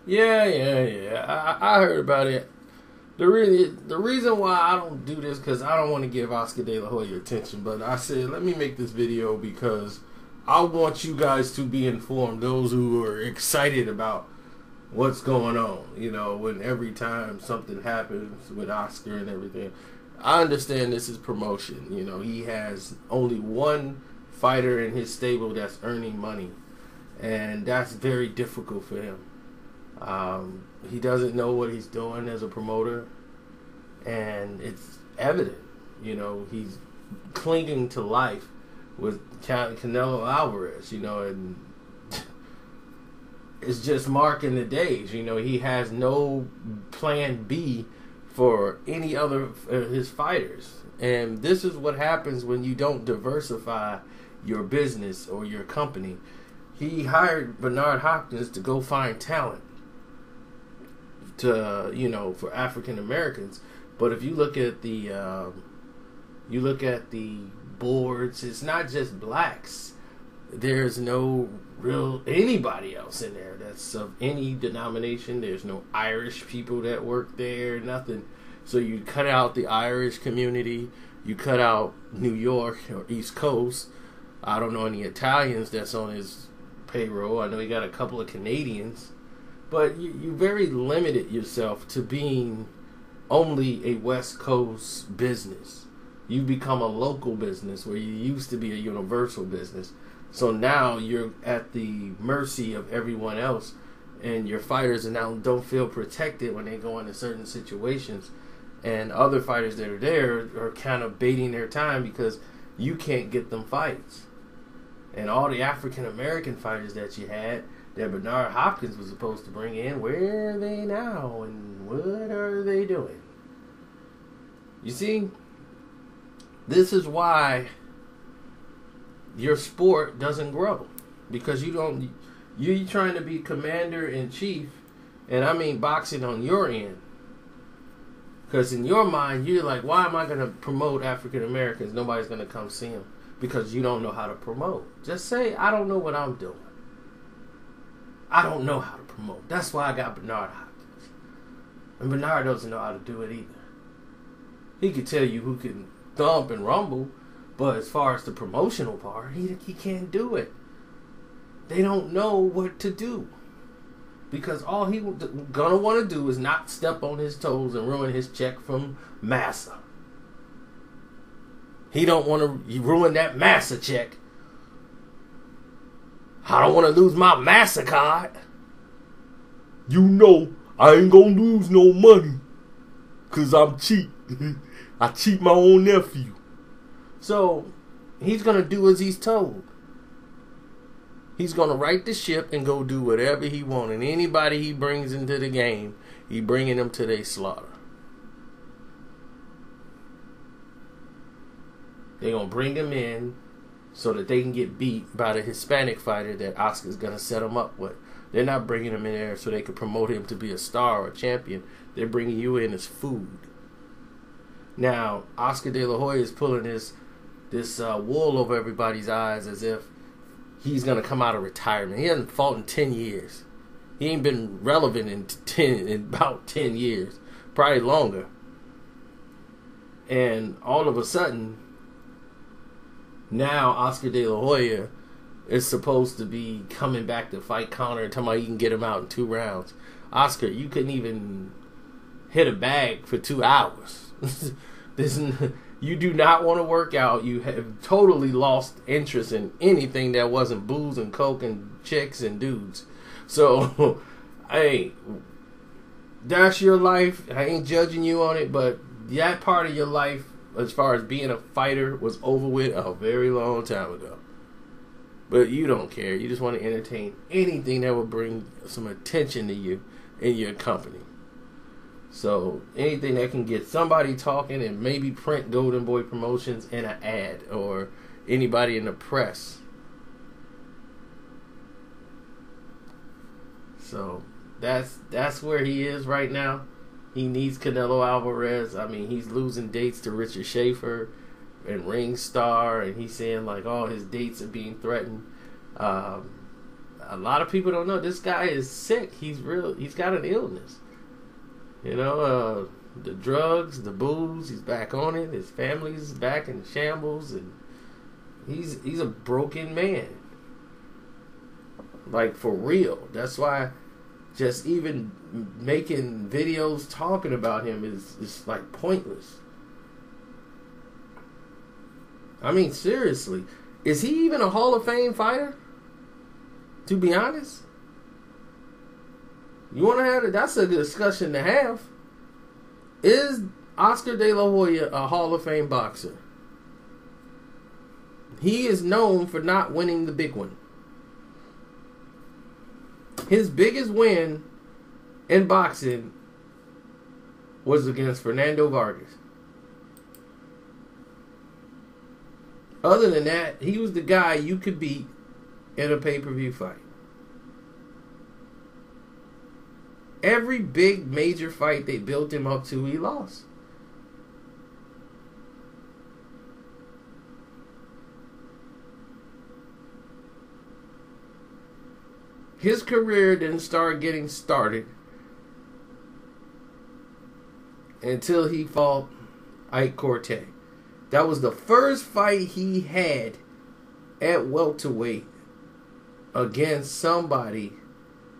Yeah. I heard about it. The reason why I don't do this, because I don't want to give Oscar De La Hoya attention, but I said let me make this video because I want you guys to be informed, those who are excited about what's going on. You know, when every time something happens with Oscar and everything, I understand this is promotion. You know, he has only one fighter in his stable that's earning money, and that's very difficult for him. He doesn't know what he's doing as a promoter, and it's evident. You know, he's clinging to life with Canelo Alvarez, you know, and it's just marking the days. You know, he has no plan B for any other of his fighters. And this is what happens when you don't diversify your business or your company. He hired Bernard Hopkins to go find talent to, you know, for African Americans. But if you look at the boards, it's not just blacks. There's no real anybody else in there that's of any denomination. There's no Irish people that work there, nothing. So you cut out the Irish community, you cut out New York or East Coast. I don't know any Italians that's on his payroll. I know he got a couple of Canadians, but you very limited yourself to being only a West Coast business. You become a local business where you used to be a universal business. So now you're at the mercy of everyone else, and your fighters now don't feel protected when they go into certain situations. And other fighters that are there are kind of baiting their time because you can't get them fights. And all the African American fighters that you had, that Bernard Hopkins was supposed to bring in, where are they now and what are they doing? You see, this is why your sport doesn't grow, because you're trying to be commander in chief, and I mean boxing on your end. Because in your mind, you're like, why am I going to promote African Americans? Nobody's going to come see them because you don't know how to promote. Just say, I don't know what I'm doing. I don't know how to promote. That's why I got Bernard Hopkins. And Bernard doesn't know how to do it either. He could tell you who can thump and rumble, but as far as the promotional part, he can't do it. They don't know what to do. Because all he gonna want to do is not step on his toes and ruin his check from Massa. He don't want to ruin that Massa check. I don't want to lose my Massa card. You know I ain't gonna lose no money, cause I'm cheap. I cheat my own nephew. So he's gonna do as he's told. He's going to right the ship and go do whatever he wants. And anybody he brings into the game, he bringing them to their slaughter. They're going to bring him in so that they can get beat by the Hispanic fighter that Oscar's going to set him up with. They're not bringing him in there so they can promote him to be a star or a champion. They're bringing you in as food. Now, Oscar De La Hoya is pulling this wool over everybody's eyes as if he's going to come out of retirement. He hasn't fought in 10 years. He ain't been relevant in about 10 years. Probably longer. And all of a sudden, now Oscar De La Hoya is supposed to be coming back to fight Conor and talking about he can get him out in 2 rounds. Oscar, you couldn't even hit a bag for 2 hours. You do not want to work out. You have totally lost interest in anything that wasn't booze and coke and chicks and dudes. So, hey, that's your life. I ain't judging you on it, but that part of your life, as far as being a fighter, was over with a very long time ago. But you don't care. You just want to entertain anything that will bring some attention to you in your company. So anything that can get somebody talking and maybe print Golden Boy Promotions in an ad or anybody in the press. So that's where he is right now. He needs Canelo Alvarez. I mean, he's losing dates to Richard Schaefer and Ring Star, and he's saying like all his dates are being threatened. a lot of people don't know this guy is sick. He's got an illness. You know, the drugs, the booze, he's back on it. His family's back in shambles, and he's a broken man. Like, for real. That's why just even making videos talking about him is like pointless. I mean, seriously. Is he even a Hall of Fame fighter? To be honest? You want to have it? That's a discussion to have. Is Oscar De La Hoya a Hall of Fame boxer? He is known for not winning the big one. His biggest win in boxing was against Fernando Vargas. Other than that, he was the guy you could beat in a pay-per-view fight. Every big major fight they built him up to, he lost. His career didn't start getting started until he fought Ike Corte. That was the first fight he had at welterweight against somebody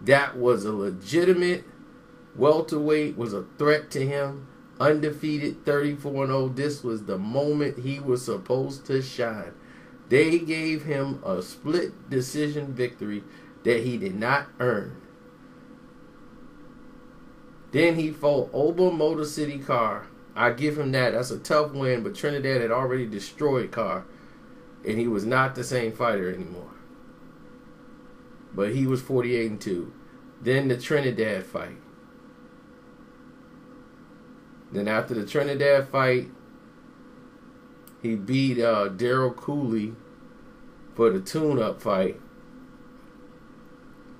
that was a legitimate welterweight, was a threat to him, undefeated 34-0. This was the moment he was supposed to shine. They gave him a split decision victory that he did not earn. Then he fought Oba Motor City Carr. I give him that. That's a tough win, but Trinidad had already destroyed Carr, and he was not the same fighter anymore. But he was 48-2. Then the Trinidad fight. Then after the Trinidad fight, he beat Daryl Cooley for the tune-up fight.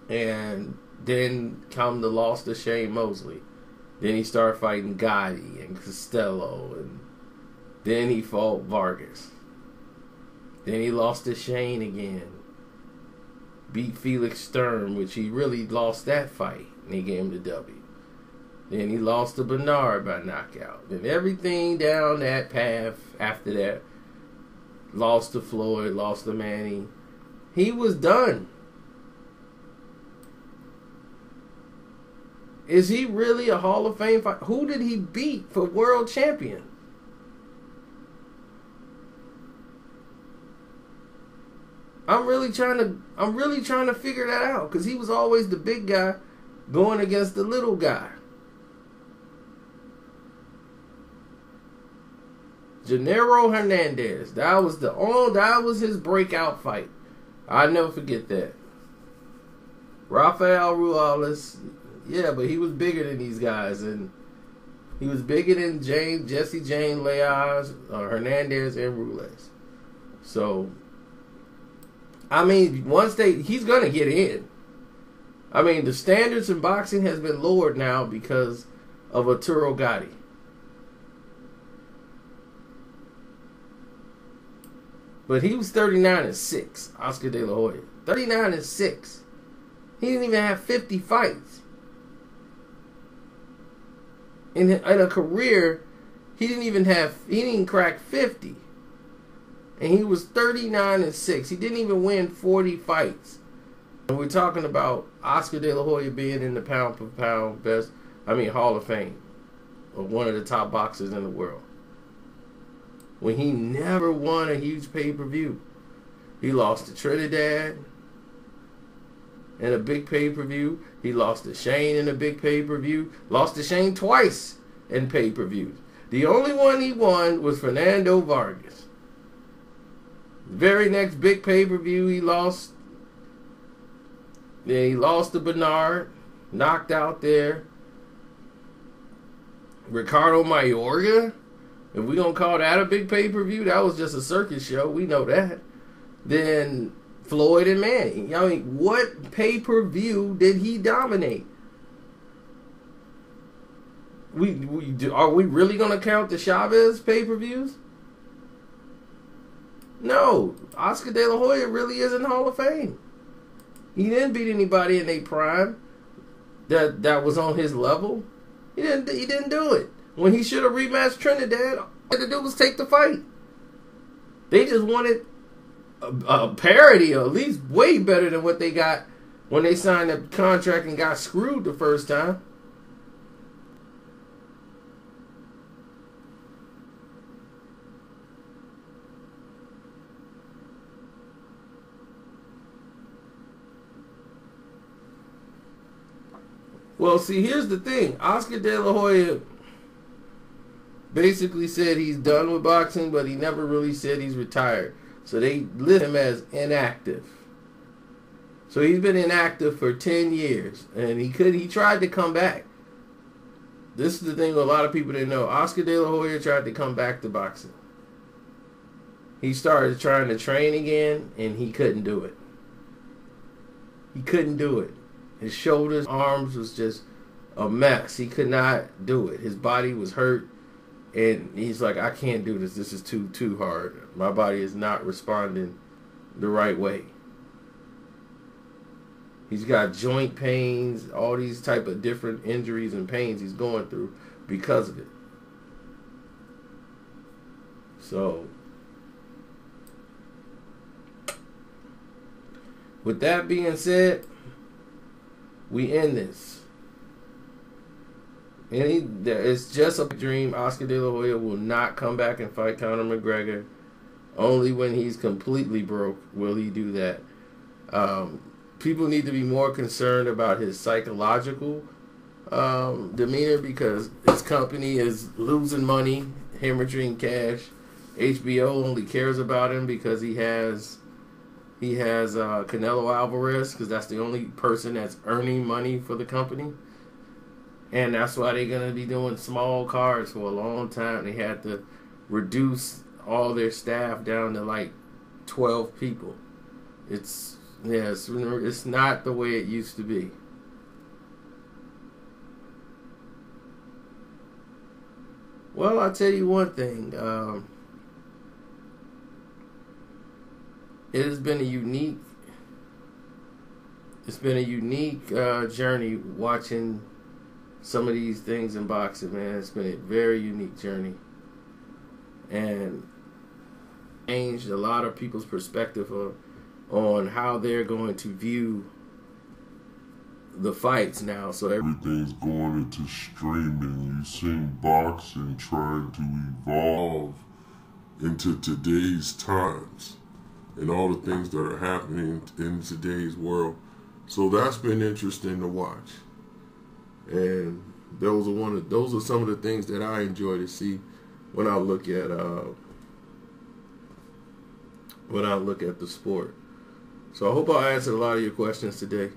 And then come the loss to Shane Mosley. Then he started fighting Gotti and Costello. And then he fought Vargas. Then he lost to Shane again. Beat Felix Sturm, which he really lost that fight. And he gave him the W. Then he lost to Bernard by knockout. Then everything down that path after that. Lost to Floyd, lost to Manny. He was done. Is he really a Hall of Fame fighter? Who did he beat for world champion? I'm really trying to figure that out, because he was always the big guy going against the little guy. Gennaro Hernandez. That was his breakout fight. I'll never forget that. Rafael Ruales. Yeah, but he was bigger than these guys, and he was bigger than Jesse Jane, Leaz, Hernandez, and Rules. So, I mean, he's gonna get in. I mean, the standards in boxing has been lowered now because of Arturo Gatti. But he was 39-6, Oscar De La Hoya. 39-6. He didn't even have 50 fights. In a career, he didn't crack 50. And he was 39-6. He didn't even win 40 fights. And we're talking about Oscar De La Hoya being in the pound for pound Hall of Fame, of one of the top boxers in the world. When he never won a huge pay-per-view. He lost to Trinidad in a big pay-per-view. He lost to Shane in a big pay-per-view. Lost to Shane twice in pay-per-views. The only one he won was Fernando Vargas. The very next big pay-per-view he lost. Then he lost to Bernard. Knocked out there. Ricardo Mayorga. If we don't call that a big pay-per-view, that was just a circus show. We know that. Then Floyd and Manny. I mean, what pay-per-view did he dominate? Are we really going to count the Chavez pay-per-views? No. Oscar De La Hoya really is in the Hall of Fame. He didn't beat anybody in their prime that was on his level. He didn't do it. When he should have rematched Trinidad, all he had to do was take the fight. They just wanted a parody, or at least way better than what they got when they signed the contract and got screwed the first time. Well, see, here's the thing. Oscar De La Hoya basically said he's done with boxing, but he never really said he's retired. So they list him as inactive. So he's been inactive for 10 years. And he tried to come back. This is the thing a lot of people didn't know. Oscar De La Hoya tried to come back to boxing. He started trying to train again, and he couldn't do it. He couldn't do it. His shoulders, arms was just a mess. He could not do it. His body was hurt. And he's like, I can't do this. This is too hard. My body is not responding the right way. He's got joint pains, all these type of different injuries and pains he's going through because of it. So, with that being said, we end this. It's just a dream. Oscar De La Hoya will not come back and fight Conor McGregor. Only when he's completely broke will he do that. People need to be more concerned about his psychological demeanor, because his company is losing money, hemorrhaging cash. HBO only cares about him because he has Canelo Alvarez, because that's the only person that's earning money for the company. And that's why they're going to be doing small cards for a long time. They had to reduce all their staff down to like 12 people. It's not the way it used to be. Well, I'll tell you one thing. It has been a unique journey watching some of these things in boxing, man. It's been a very unique journey, and changed a lot of people's perspective on how they're going to view the fights now. So everything's going into streaming. You've seen boxing trying to evolve into today's times and all the things that are happening in today's world. So that's been interesting to watch. And those are some of the things that I enjoy to see when I look at the sport. So I hope I answered a lot of your questions today.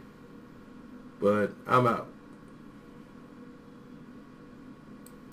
But I'm out.